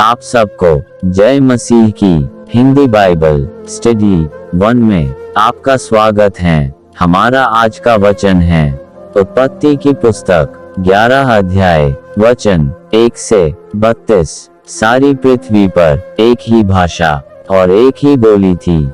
आप सबको जय मसीह की हिंदी बाइबल स्टडी 1 में आपका स्वागत है। हमारा आज का वचन है उत्पत्ति की पुस्तक 11 अध्याय वचन 1 से 32। सारी पृथ्वी पर एक ही भाषा और एक ही बोली थी।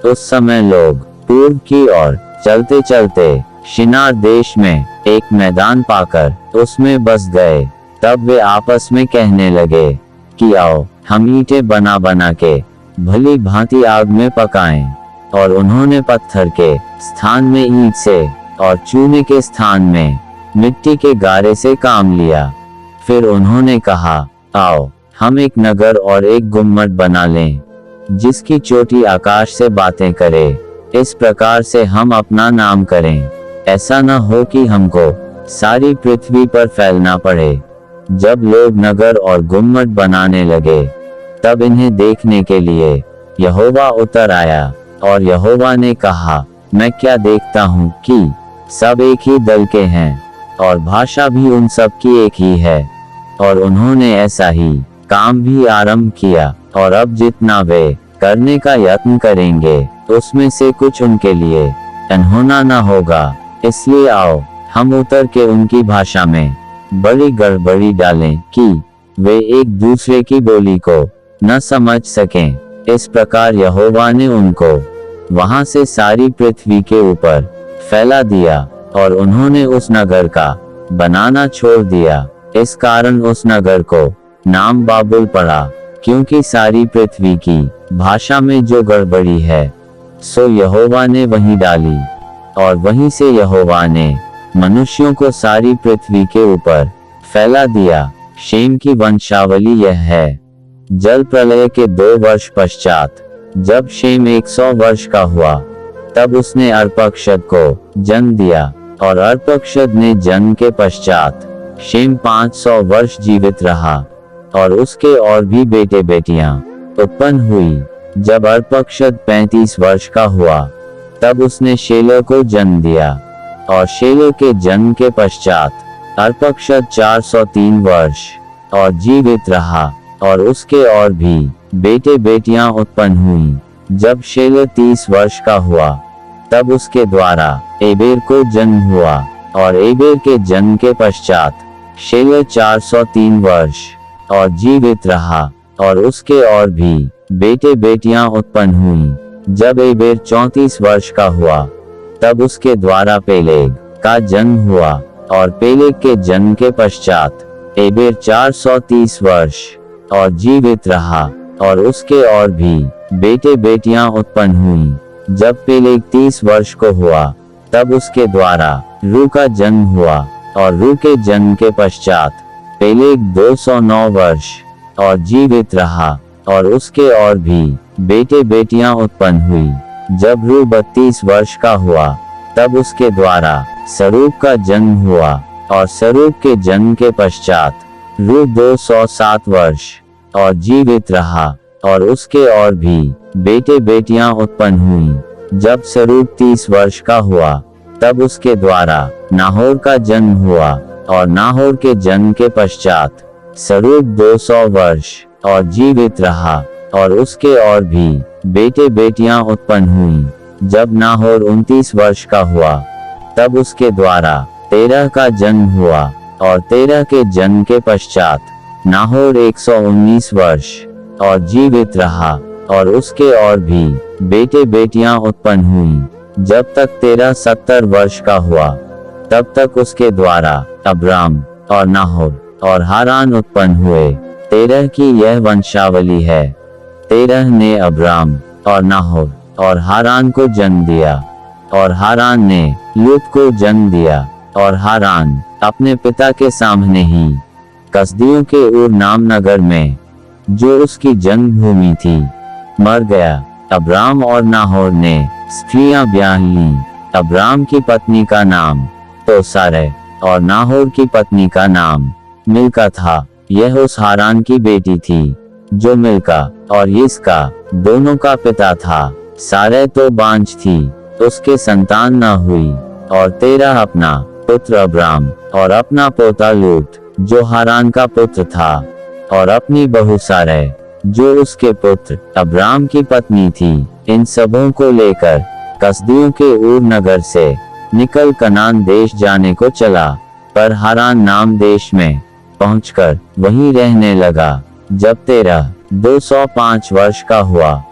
उस समय लोग पूर्व की ओर चलते चलते शिनार देश में एक मैदान पाकर उसमें बस गए। तब वे आपस में कहने लगे कि आओ हम ईंटें बना बना के भली भांति आग में पकाएं। और उन्होंने पत्थर के स्थान में ईंट से और चूने के स्थान में मिट्टी के गारे से काम लिया। फिर उन्होंने कहा, आओ हम एक नगर और एक गुम्मट बना लें, जिसकी चोटी आकाश से बातें करे। इस प्रकार से हम अपना नाम करें, ऐसा न हो कि हमको सारी पृथ्वी पर फैलना पड़े। जब लोग नगर और गुम्मट बनाने लगे, तब इन्हें देखने के लिए यहोवा उतर आया। और यहोवा ने कहा, मैं क्या देखता हूँ कि सब एक ही दल के हैं, और भाषा भी उन सब की एक ही है। और उन्होंने ऐसा ही काम भी आरंभ किया। और अब जितना वे करने का यत्न करेंगे, उसमें से कुछ उनके लिए अनहोना न होगा। इसलिए आओ हम उतर के उनकी भाषा में बड़ी गड़बड़ी डालें कि वे एक दूसरे की बोली को न समझ सकें। इस प्रकार यहोवा ने उनको वहां से सारी पृथ्वी के ऊपर फैला दिया। और उन्होंने उस नगर का बनाना छोड़ दिया। इस कारण उस नगर को नाम बाबुल पड़ा, क्योंकि सारी पृथ्वी की भाषा में जो गड़बड़ी है, सो यहोवा ने वहीं डाली। और वहीं से यहोवा ने मनुष्यों को सारी पृथ्वी के ऊपर फैला दिया। शेम की वंशावली यह है। जल प्रलय के 2 वर्ष पश्चात, जब शेम 100 वर्ष का हुआ, तब उसने अर्पक्षद को जन्म दिया। और अर्पक्षद ने जन्म के पश्चात शेम 500 वर्ष जीवित रहा। और उसके और भी बेटे बेटियां उत्पन्न हुई। जब अर्पक्षद 35 वर्ष का हुआ, तब उसने शेलह को जन्म दिया। और शेलह के जन्म के पश्चात अर्पक्षद 403 वर्ष और जीवित रहा। और उसके और भी बेटे बेटियां उत्पन्न हुई। जब शेलह 30 वर्ष का हुआ, तब उसके द्वारा एबेर को जन्म हुआ। और एबेर के जन्म के पश्चात शेलह 403 वर्ष और जीवित रहा। और उसके और भी बेटे बेटियां उत्पन्न हुई। जब एबेर 34 वर्ष का हुआ, तब उसके द्वारा पेलेग का जन्म हुआ। और पेलेग के जन्म के पश्चात एबेर 430 वर्ष और जीवित रहा। और उसके और भी बेटे बेटियां उत्पन्न हुई। जब पेलेग 30 वर्ष को हुआ, तब उसके द्वारा रू का जन्म हुआ। और रू के जन्म के पश्चात पेलेग 209 वर्ष और जीवित रहा। और उसके और भी बेटे बेटियां उत्पन्न हुई। जब रू 32 वर्ष का हुआ, तब उसके द्वारा सरूग का जन्म हुआ। और सरूग के जन्म के पश्चात रू 207 वर्ष और जीवित रहा। और उसके और भी बेटे बेटियां उत्पन्न हुई। जब सरूग 30 वर्ष का हुआ, तब उसके द्वारा नाहोर का जन्म हुआ। और नाहोर के जन्म के पश्चात सरूग 200 वर्ष और जीवित रहा। और उसके और भी बेटे बेटियां उत्पन्न हुई। जब नाहोर 29 वर्ष का हुआ, तब उसके द्वारा तेरह का जन्म हुआ। और तेरह के जन्म के पश्चात नाहोर 119 वर्ष और जीवित रहा। और उसके और भी बेटे बेटियां उत्पन्न हुई। जब तक तेरह 70 वर्ष का हुआ, तब तक उसके द्वारा अब्राम और नाहोर और हारान उत्पन्न हुए। तेरह की यह वंशावली है। तेरह ने अब्राम और नाहोर और हारान को जन्म दिया। और हारान ने लूत को जन्म दिया। और हारान अपने पिता के सामने ही कसदियों के ऊर नाम नगर में, जो उसकी जन्मभूमि थी, मर गया। अब्राम और नाहोर ने स्त्रियां ब्याह लीं। अब्राम की पत्नी का नाम तो सारै और नाहोर की पत्नी का नाम मिल्का था। यह उस हारान की बेटी थी, जो मिल्का और यिस्का दोनों का पिता था। सारै तो बांझ थी, उसके संतान न हुई। और तेरह अपना पुत्र अब्राम और अपना पोता लूत, जो हारान का पुत्र था, और अपनी बहू सारै, जो उसके पुत्र अब्राम की पत्नी थी, इन सबों को लेकर कसदियों के ऊर नगर से निकल कनान देश जाने को चला। पर हारान नाम देश में पहुंचकर वहीं रहने लगा। जब तेरह 205 वर्ष का हुआ,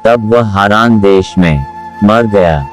तब वह हारान देश में मर गया।